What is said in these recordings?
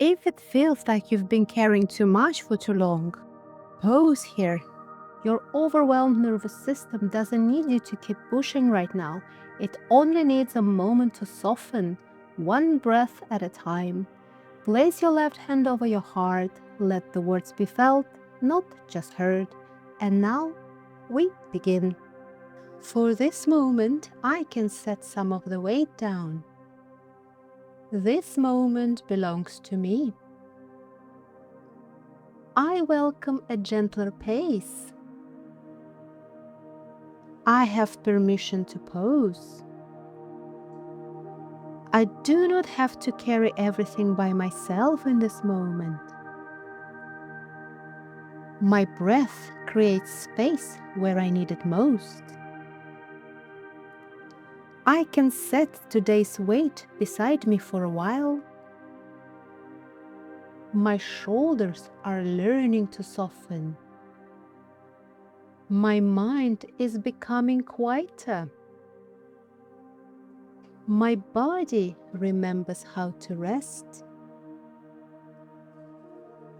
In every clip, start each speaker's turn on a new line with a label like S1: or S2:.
S1: If it feels like you've been carrying too much for too long, pause here. Your overwhelmed nervous system doesn't need you to keep pushing right now. It only needs a moment to soften, one breath at a time. Place your left hand over your heart. Let the words be felt, not just heard. And now we begin. For this moment, I can set some of the weight down. This moment belongs to me. I welcome a gentler pace. I have permission to pause. I do not have to carry everything by myself in this moment. My breath creates space where I need it most. I can set today's weight beside me for a while. My shoulders are learning to soften. My mind is becoming quieter. My body remembers how to rest.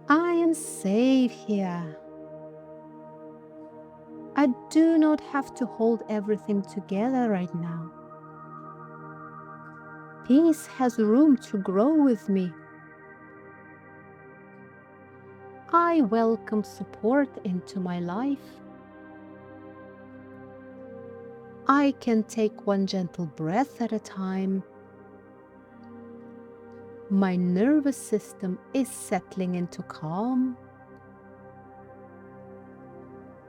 S1: I am safe here. I do not have to hold everything together right now. Peace has room to grow with me. I welcome support into my life. I can take one gentle breath at a time. My nervous system is settling into calm.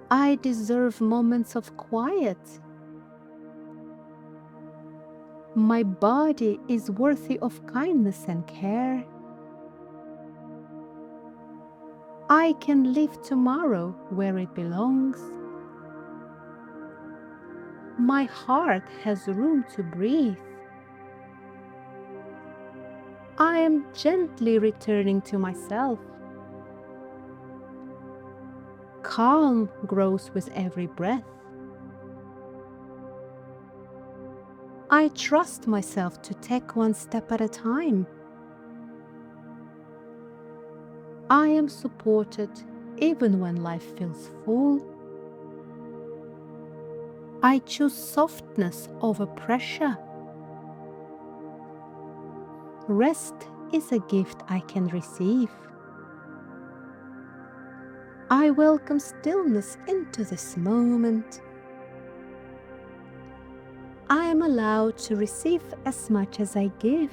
S1: I deserve moments of quiet. My body is worthy of kindness and care. I can live tomorrow where it belongs. My heart has room to breathe. I am gently returning to myself. Calm grows with every breath. I trust myself to take one step at a time. I am supported even when life feels full. I choose softness over pressure. Rest is a gift I can receive. I welcome stillness into this moment. I am allowed to receive as much as I give.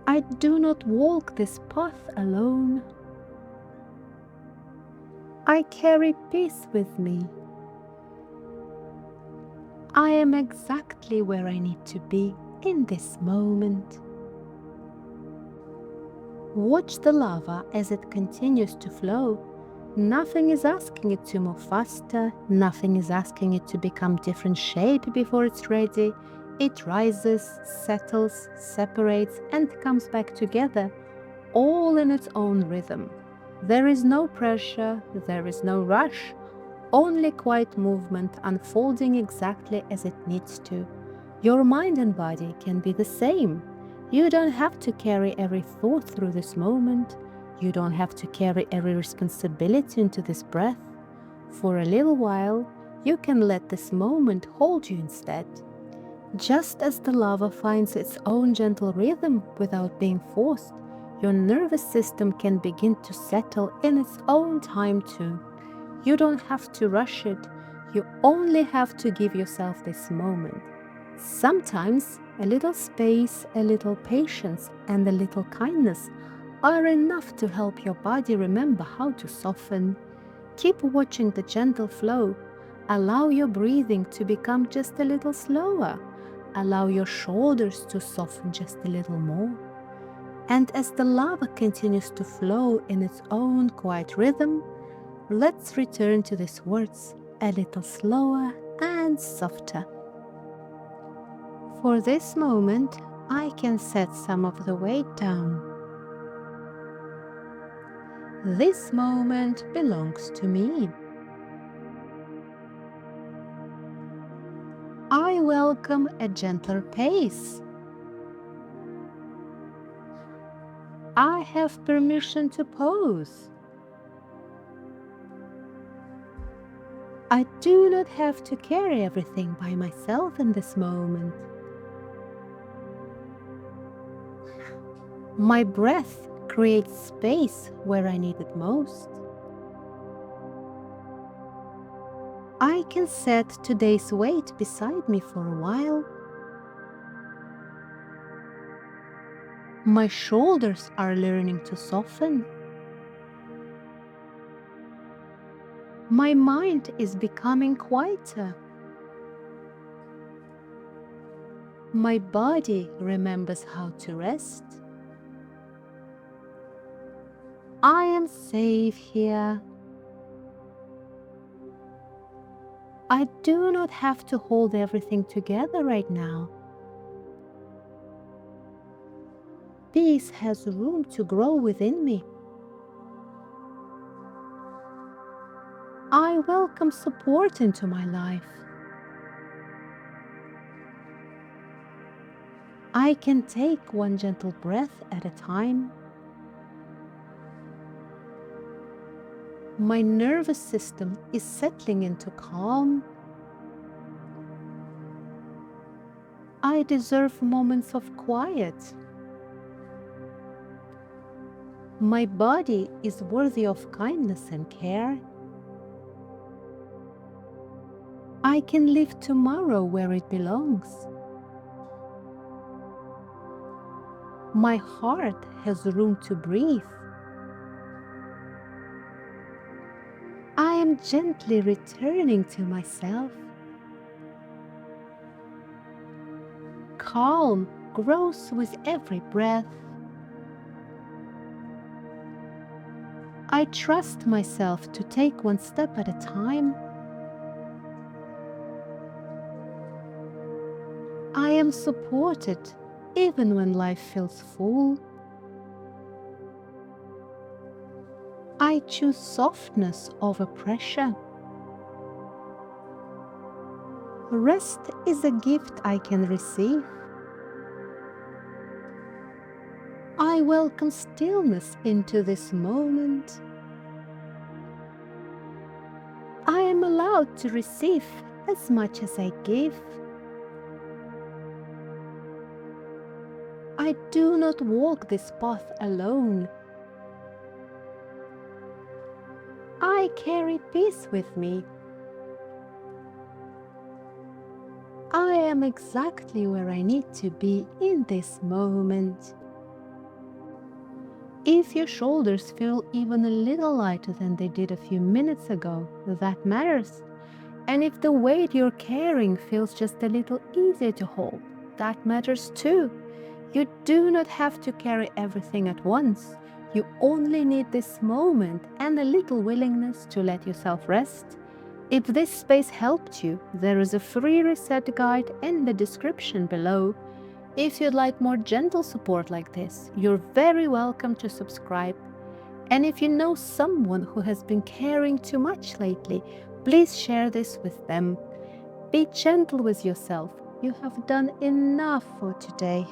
S1: I do not walk this path alone. I carry peace with me. I am exactly where I need to be in this moment. Watch the lava as it continues to flow. Nothing is asking it to move faster. Nothing is asking it to become different shape before it's ready. It rises, settles, separates, and comes back together, all in its own rhythm. There is no pressure, there is no rush, only quiet movement unfolding exactly as it needs to. Your mind and body can be the same. You don't have to carry every thought through this moment. You don't have to carry every responsibility into this breath. For a little while, you can let this moment hold you instead. Just as the lava finds its own gentle rhythm without being forced, your nervous system can begin to settle in its own time too. You don't have to rush it. You only have to give yourself this moment. Sometimes a little space, a little patience, and a little kindness are enough to help your body remember how to soften. Keep watching the gentle flow. Allow your breathing to become just a little slower. Allow your shoulders to soften just a little more. And as the lava continues to flow in its own quiet rhythm, let's return to these words a little slower and softer. For this moment, I can set some of the weight down. This moment belongs to me. I welcome a gentler pace. I have permission to pause. I do not have to carry everything by myself in this moment. My breath creates space where I need it most. I can set today's weight beside me for a while. My shoulders are learning to soften. My mind is becoming quieter. My body remembers how to rest. I am safe here. I do not have to hold everything together right now. Peace has room to grow within me. I welcome support into my life. I can take one gentle breath at a time. My nervous system is settling into calm. I deserve moments of quiet. My body is worthy of kindness and care. I can live tomorrow where it belongs. My heart has room to breathe. I am gently returning to myself. Calm grows with every breath. I trust myself to take one step at a time. I am supported even when life feels full. I choose softness over pressure. Rest is a gift I can receive. I welcome stillness into this moment. I am allowed to receive as much as I give. I do not walk this path alone. I carry peace with me. I am exactly where I need to be in this moment. If your shoulders feel even a little lighter than they did a few minutes ago, that matters. And if the weight you're carrying feels just a little easier to hold, that matters too. You do not have to carry everything at once. You only need this moment and a little willingness to let yourself rest. If this space helped you, there is a free reset guide in the description below. If you'd like more gentle support like this, you're very welcome to subscribe. And if you know someone who has been carrying too much lately, please share this with them. Be gentle with yourself. You have done enough for today.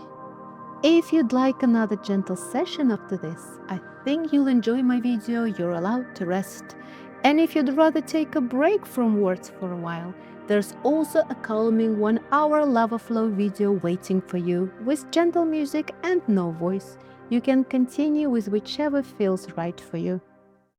S1: If you'd like another gentle session after this, I think you'll enjoy my video You're Allowed to Rest. And if you'd rather take a break from words for a while, there's also a calming 1-hour lava flow video waiting for you with gentle music and no voice. You can continue with whichever feels right for you.